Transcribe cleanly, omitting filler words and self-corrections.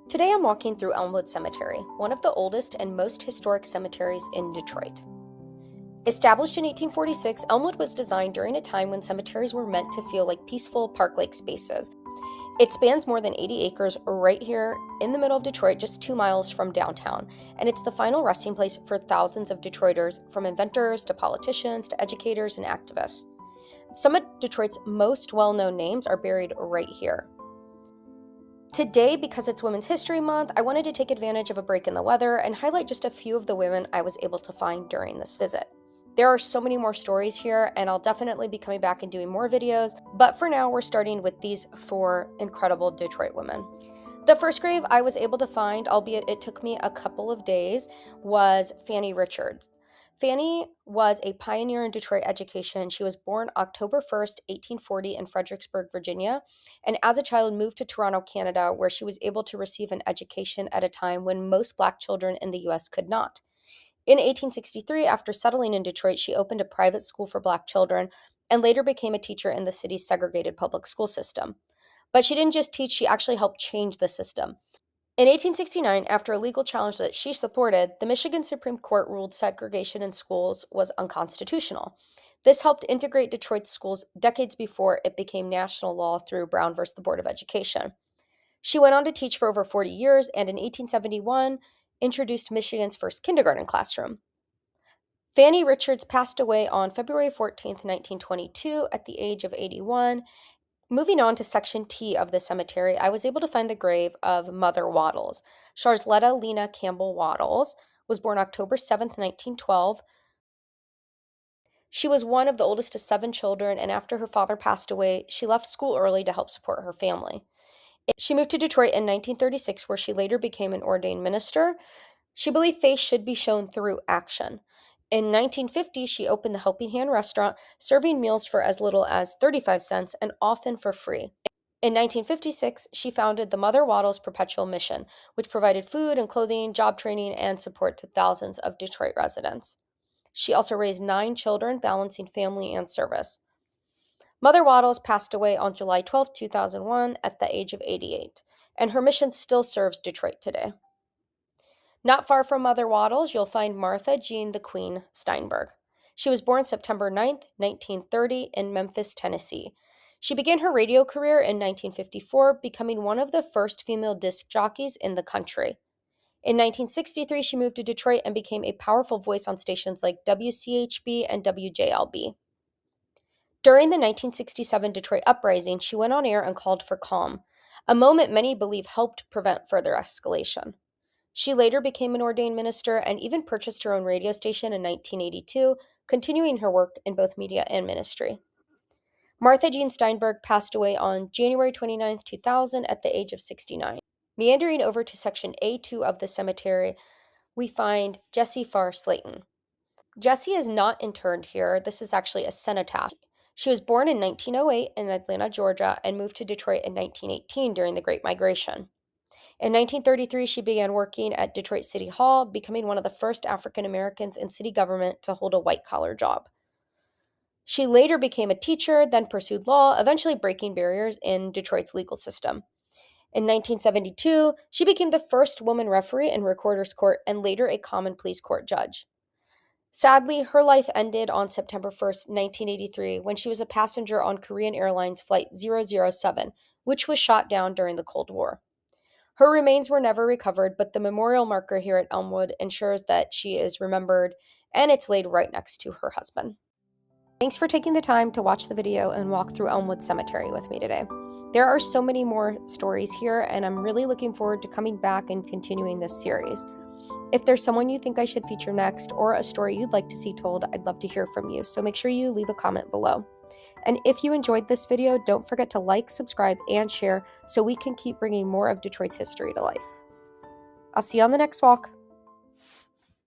Today I'm walking through Elmwood Cemetery, one of the oldest and most historic cemeteries in Detroit. Established in 1846, Elmwood was designed during a time when cemeteries were meant to feel like peaceful park-like spaces. It spans more than 80 acres right here in the middle of Detroit, just 2 miles from downtown, and it's the final resting place for thousands of Detroiters, from inventors to politicians to educators and activists. Some of Detroit's most well-known names are buried right here. Today, because it's Women's History Month, I wanted to take advantage of a break in the weather and highlight just a few of the women I was able to find during this visit. There are so many more stories here, and I'll definitely be coming back and doing more videos, but for now we're starting with these 4 incredible Detroit women. The first grave I was able to find, albeit it took me a couple of days, was Fannie Richards. Fannie was a pioneer in Detroit education. She was born October 1st, 1840 in Fredericksburg, Virginia, and as a child moved to Toronto, Canada, where she was able to receive an education at a time when most Black children in the U.S. could not. In 1863, after settling in Detroit, she opened a private school for Black children and later became a teacher in the city's segregated public school system. But she didn't just teach, she actually helped change the system. In 1869, after a legal challenge that she supported, the Michigan Supreme Court ruled segregation in schools was unconstitutional. This helped integrate Detroit's schools decades before it became national law through Brown v. the Board of Education. She went on to teach for over 40 years and in 1871 introduced Michigan's first kindergarten classroom. Fannie Richards passed away on February 14, 1922, at the age of 81. Moving on to Section T of the cemetery, I was able to find the grave of Mother Waddles. Charlotta Lena Campbell Waddles was born October 7, 1912. She was one of the oldest of 7 children, and after her father passed away, she left school early to help support her family. She moved to Detroit in 1936, where she later became an ordained minister. She believed faith should be shown through action. In 1950, she opened the Helping Hand restaurant, serving meals for as little as 35 cents and often for free. In 1956, she founded the Mother Waddles Perpetual Mission, which provided food and clothing, job training, and support to thousands of Detroit residents. She also raised 9 children, balancing family and service. Mother Waddles passed away on July 12, 2001, at the age of 88, and her mission still serves Detroit today. Not far from Mother Waddles, you'll find Martha Jean the Queen Steinberg. She was born September 9, 1930, in Memphis, Tennessee. She began her radio career in 1954, becoming one of the first female disc jockeys in the country. In 1963, she moved to Detroit and became a powerful voice on stations like WCHB and WJLB. During the 1967 Detroit uprising, she went on air and called for calm, a moment many believe helped prevent further escalation. She later became an ordained minister and even purchased her own radio station in 1982, continuing her work in both media and ministry. Martha Jean Steinberg passed away on January 29, 2000, at the age of 69. Meandering over to Section A2 of the cemetery, we find Jessie Pharr Slaton. Jessie is not interred here. This is actually a cenotaph. She was born in 1908 in Atlanta, Georgia, and moved to Detroit in 1918 during the Great Migration. In 1933, she began working at Detroit City Hall, becoming one of the first African Americans in city government to hold a white-collar job. She later became a teacher, then pursued law, eventually breaking barriers in Detroit's legal system. In 1972, she became the first woman referee in Recorder's Court and later a Common Pleas Court judge. Sadly, her life ended on September 1st, 1983, when she was a passenger on Korean Airlines Flight 007, which was shot down during the Cold War. Her remains were never recovered, but the memorial marker here at Elmwood ensures that she is remembered, and it's laid right next to her husband. Thanks for taking the time to watch the video and walk through Elmwood Cemetery with me today. There are so many more stories here, and I'm really looking forward to coming back and continuing this series. If there's someone you think I should feature next or a story you'd like to see told, I'd love to hear from you, so make sure you leave a comment below. And if you enjoyed this video, don't forget to like, subscribe, and share so we can keep bringing more of Detroit's history to life. I'll see you on the next walk.